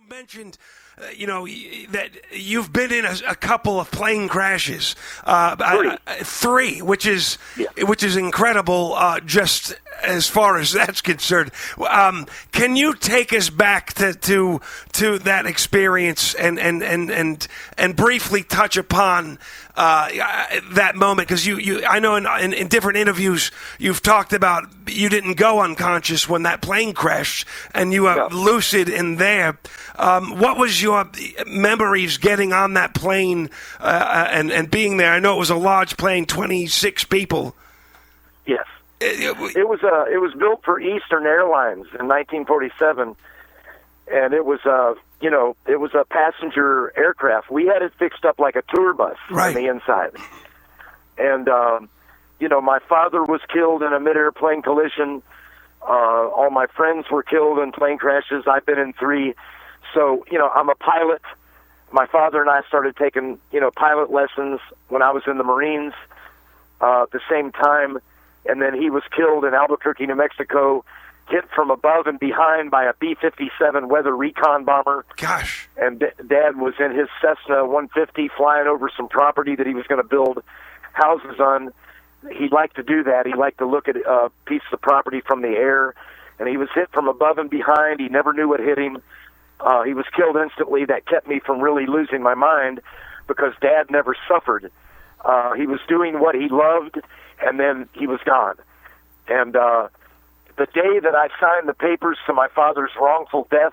mentioned, that you've been in a couple of plane crashes, three, which is incredible. Just as far as that's concerned, can you take us back to that experience and briefly touch upon that moment? Because I know in different interviews you've talked about you didn't go unconscious when that plane crashed, and you were lucid in there. What was your memories getting on that plane and being there? I know it was a large plane, 26 people. Yes, it was built for Eastern Airlines in 1947, and it was a passenger aircraft. We had it fixed up like a tour bus on the inside, and my father was killed in a mid-air plane collision. All my friends were killed in plane crashes. I've been in 3. So, I'm a pilot. My father and I started taking, pilot lessons when I was in the Marines at the same time. And then he was killed in Albuquerque, New Mexico, hit from above and behind by a B-57 weather recon bomber. Gosh. And Dad was in his Cessna 150 flying over some property that he was going to build houses on. He liked to do that. He liked to look at pieces of property from the air. And he was hit from above and behind. He never knew what hit him. He was killed instantly. That kept me from really losing my mind because Dad never suffered. He was doing what he loved, and then he was gone. And the day that I signed the papers to my father's wrongful death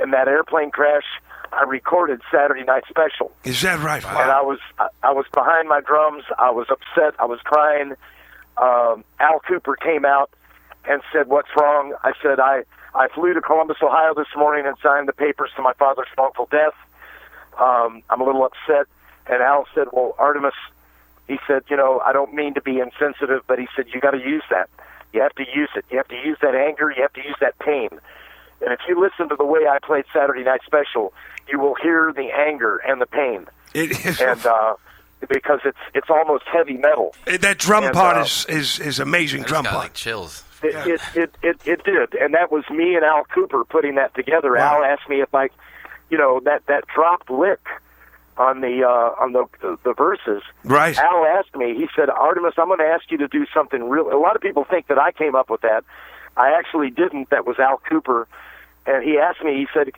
in that airplane crash, I recorded Saturday Night Special. Is that right? Wow. And I was behind my drums. I was upset. I was crying. Al Cooper came out and said, "What's wrong?" I said, I flew to Columbus, Ohio this morning and signed the papers to my father's wrongful death. I'm a little upset. And Al said, "Well, Artimus," he said, "I don't mean to be insensitive, but he said, you got to use that. You have to use it. You have to use that anger. You have to use that pain. And if you listen to the way I played Saturday Night Special, you will hear the anger and the pain." It is. And because it's almost heavy metal. That drum part is amazing. Drum part. Like chills. It did, and that was me and Al Cooper putting that together. Wow. Al asked me if that dropped lick on the verses. Right. Al asked me. He said, "Artimus, I'm going to ask you to do something real." A lot of people think that I came up with that. I actually didn't. That was Al Cooper, and he asked me. He said,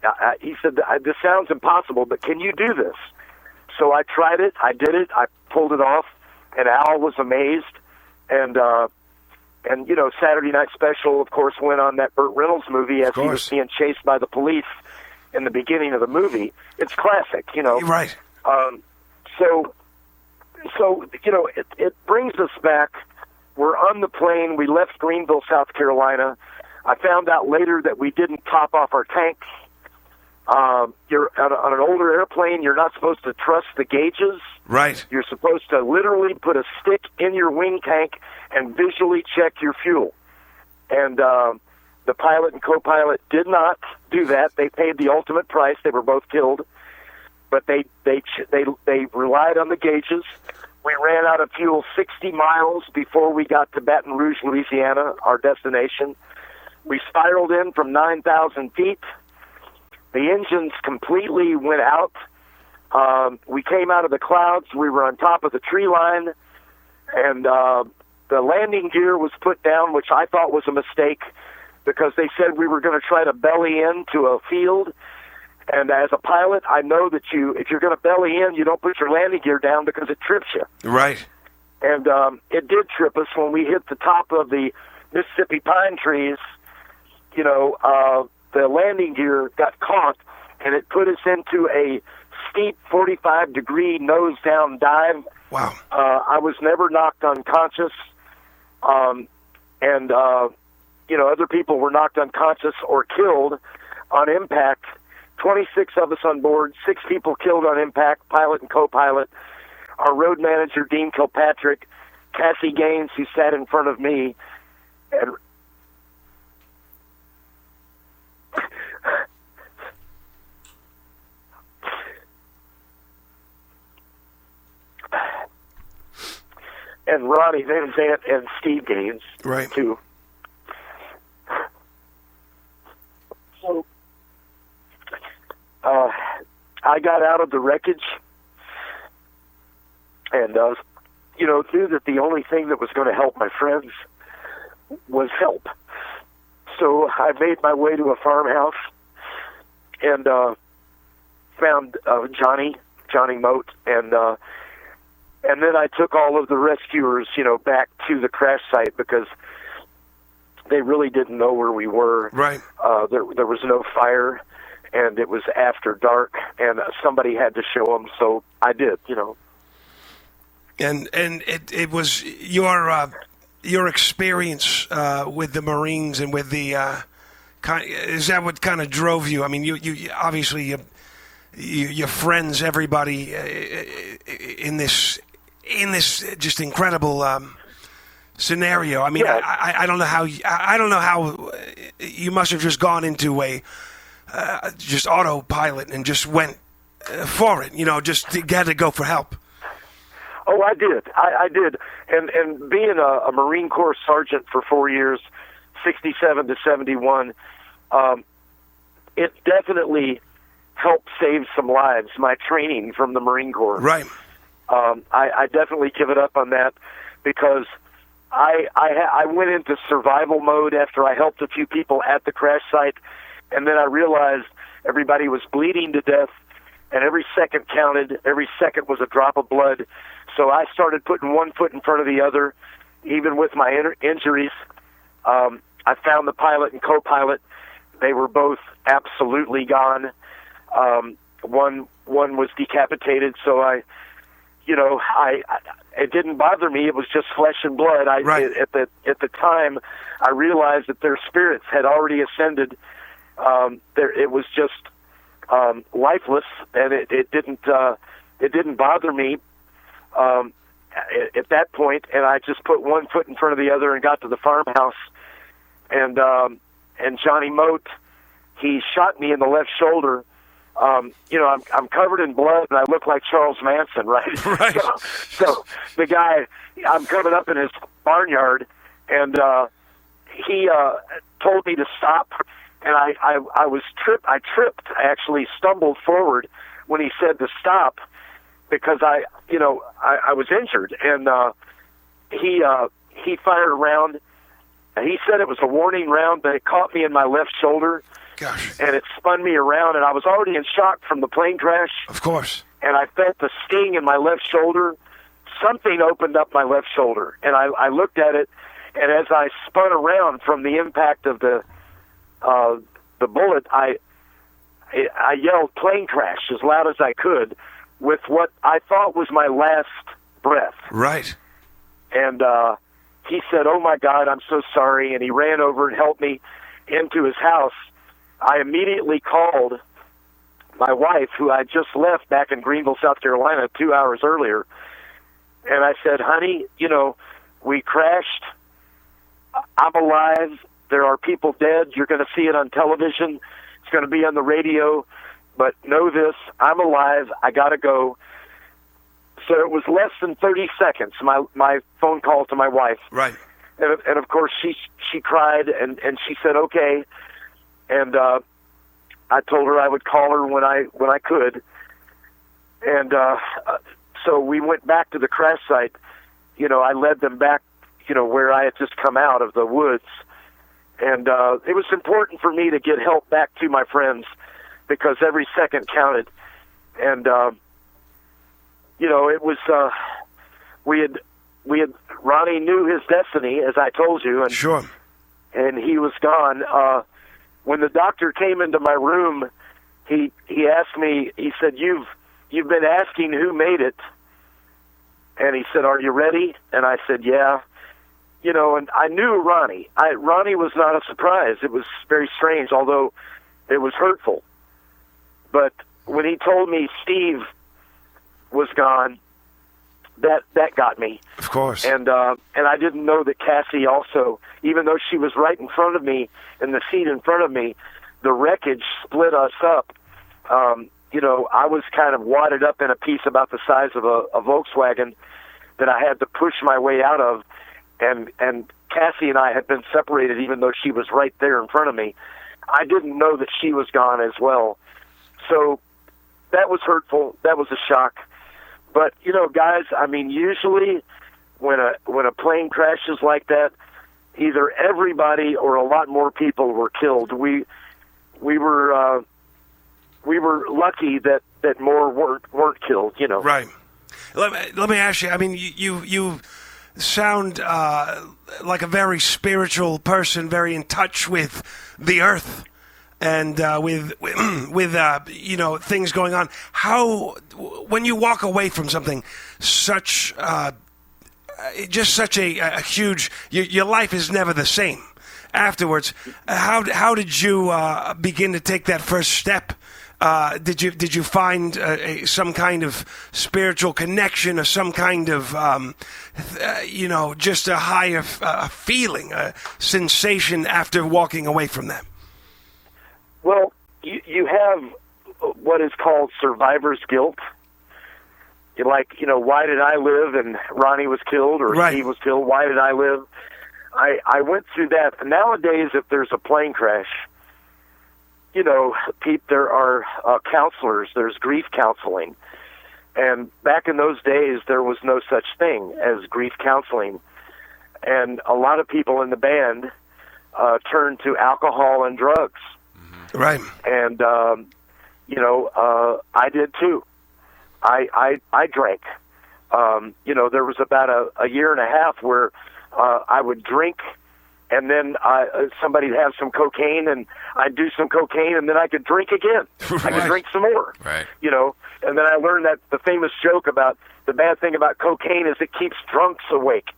"This sounds impossible, but can you do this?" So I tried it. I did it. I pulled it off, and Al was amazed. And Saturday Night Special, of course, went on that Burt Reynolds movie as he was being chased by the police in the beginning of the movie. It's classic, Right. So it brings us back. We're on the plane. We left Greenville, South Carolina. I found out later that we didn't top off our tanks. You're on an older airplane. You're not supposed to trust the gauges. Right. You're supposed to literally put a stick in your wing tank and visually check your fuel. And the pilot and co-pilot did not do that. They paid the ultimate price. They were both killed, but they relied on the gauges. We ran out of fuel 60 miles before we got to Baton Rouge, Louisiana, our destination. We spiraled in from 9,000 feet. The engines completely went out. We came out of the clouds. We were on top of the tree line, and the landing gear was put down, which I thought was a mistake because they said we were going to try to belly into a field. And as a pilot, I know that if you're going to belly in, you don't put your landing gear down because it trips you. Right. And it did trip us when we hit the top of the Mississippi pine trees. The landing gear got caught, and it put us into a steep 45-degree nose-down dive. Wow. I was never knocked unconscious, and other people were knocked unconscious or killed on impact. 26 of us on board, 6 people killed on impact, pilot and co-pilot. Our road manager, Dean Kilpatrick, Cassie Gaines, who sat in front of me, and Ronnie Van Zant and Steve Gaines, right, too. So I got out of the wreckage and, knew that the only thing that was going to help my friends was help. So I made my way to a farmhouse and found Johnny Moat, and then I took all of the rescuers, back to the crash site because they really didn't know where we were. Right. There was no fire, and it was after dark, and somebody had to show them, so I did. And it was your experience with the Marines and with the is that what kind of drove you? I mean, you obviously your friends, everybody in this just incredible scenario. I mean, yeah. I don't know how you must have just gone into a just autopilot and just went for it. Just had to go for help. Oh, I did. I did. And being a Marine Corps sergeant for 4 years, 67 to 71, it definitely helped save some lives, my training from the Marine Corps. Right. I definitely give it up on that because I went into survival mode after I helped a few people at the crash site, and then I realized everybody was bleeding to death, and every second counted. Every second was a drop of blood. So I started putting one foot in front of the other, even with my injuries. I found the pilot and co-pilot. They were both absolutely gone. One was decapitated, so it didn't bother me. It was just flesh and blood. Right. At the time, I realized that their spirits had already ascended. It was just lifeless, and it didn't bother me at that point. And I just put one foot in front of the other and got to the farmhouse. And Johnny Moat, he shot me in the left shoulder. I'm covered in blood and I look like Charles Manson, right? Right. So the guy, I'm coming up in his barnyard, and he told me to stop, and I was tripped. I actually stumbled forward when he said to stop because I was injured, and he fired a round. He said it was a warning round, but it caught me in my left shoulder. Gosh. And it spun me around, and I was already in shock from the plane crash. Of course. And I felt the sting in my left shoulder. Something opened up my left shoulder, and I looked at it, and as I spun around from the impact of the bullet, I yelled plane crash as loud as I could with what I thought was my last breath. Right. And he said, "Oh, my God, I'm so sorry," and he ran over and helped me into his house. I immediately called my wife, who I just left back in Greenville, South Carolina, 2 hours earlier, and I said, "Honey, we crashed. I'm alive. There are people dead. You're going to see it on television. It's going to be on the radio, but know this, I'm alive. I got to go." So it was less than 30 seconds, my phone call to my wife. Right. And of course, she cried, and she said, "Okay." And I told her I would call her when I could. And so we went back to the crash site. I led them back, where I had just come out of the woods. And it was important for me to get help back to my friends because every second counted. And it was we had Ronnie knew his destiny, as I told you, and sure. And he was gone. When the doctor came into my room, he asked me. He said, "You've been asking who made it," and he said, "Are you ready?" And I said, "Yeah." And I knew Ronnie. Ronnie was not a surprise. It was very strange, although it was hurtful. But when he told me Steve was gone, that got me. Of course. And I didn't know that Cassie also, even though she was right in front of me, in the seat in front of me, the wreckage split us up. I was kind of wadded up in a piece about the size of a Volkswagen that I had to push my way out of, and Cassie and I had been separated even though she was right there in front of me. I didn't know that she was gone as well. So that was hurtful. That was a shock. But, guys, I mean, usually when a plane crashes like that, either everybody or a lot more people were killed. We were lucky that more weren't killed, Right. Let me ask you, I mean, you sound like a very spiritual person, very in touch with the earth and with things going on. How, when you walk away from something such a huge, your life is never the same afterwards. How did you begin to take that first step? Did you find some kind of spiritual connection or some kind of just a higher feeling, a sensation after walking away from them? Well, you have what is called survivor's guilt. You're like, why did I live and Ronnie was killed or right. Steve was killed? Why did I live? I went through that. Nowadays, if there's a plane crash, Pete, there are counselors. There's grief counseling. And back in those days, there was no such thing as grief counseling. And a lot of people in the band turned to alcohol and drugs. Right. And, I did too. I drank. There was about a year and a half where I would drink, and then somebody'd have some cocaine, and I'd do some cocaine, and then I could drink again. Right. I could drink some more. Right. And then I learned that the famous joke about the bad thing about cocaine is it keeps drunks awake.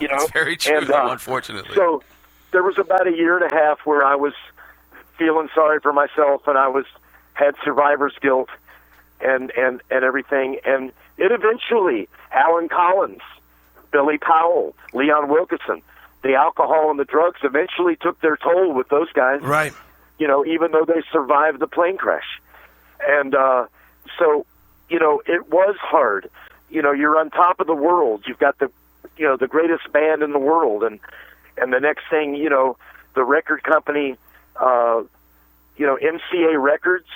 It's very true, and, unfortunately. So there was about a year and a half where I was feeling sorry for myself, and I had survivor's guilt and everything. And it eventually, Alan Collins, Billy Powell, Leon Wilkeson, the alcohol and the drugs eventually took their toll with those guys. Right. Even though they survived the plane crash. And so, it was hard. You're on top of the world. You've got the greatest band in the world. And the next thing, the record company, MCA Records,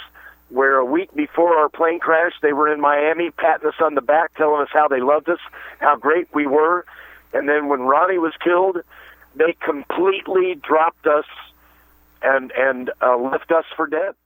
where a week before our plane crash, they were in Miami patting us on the back, telling us how they loved us, how great we were. And then when Ronnie was killed, they completely dropped us and left us for dead.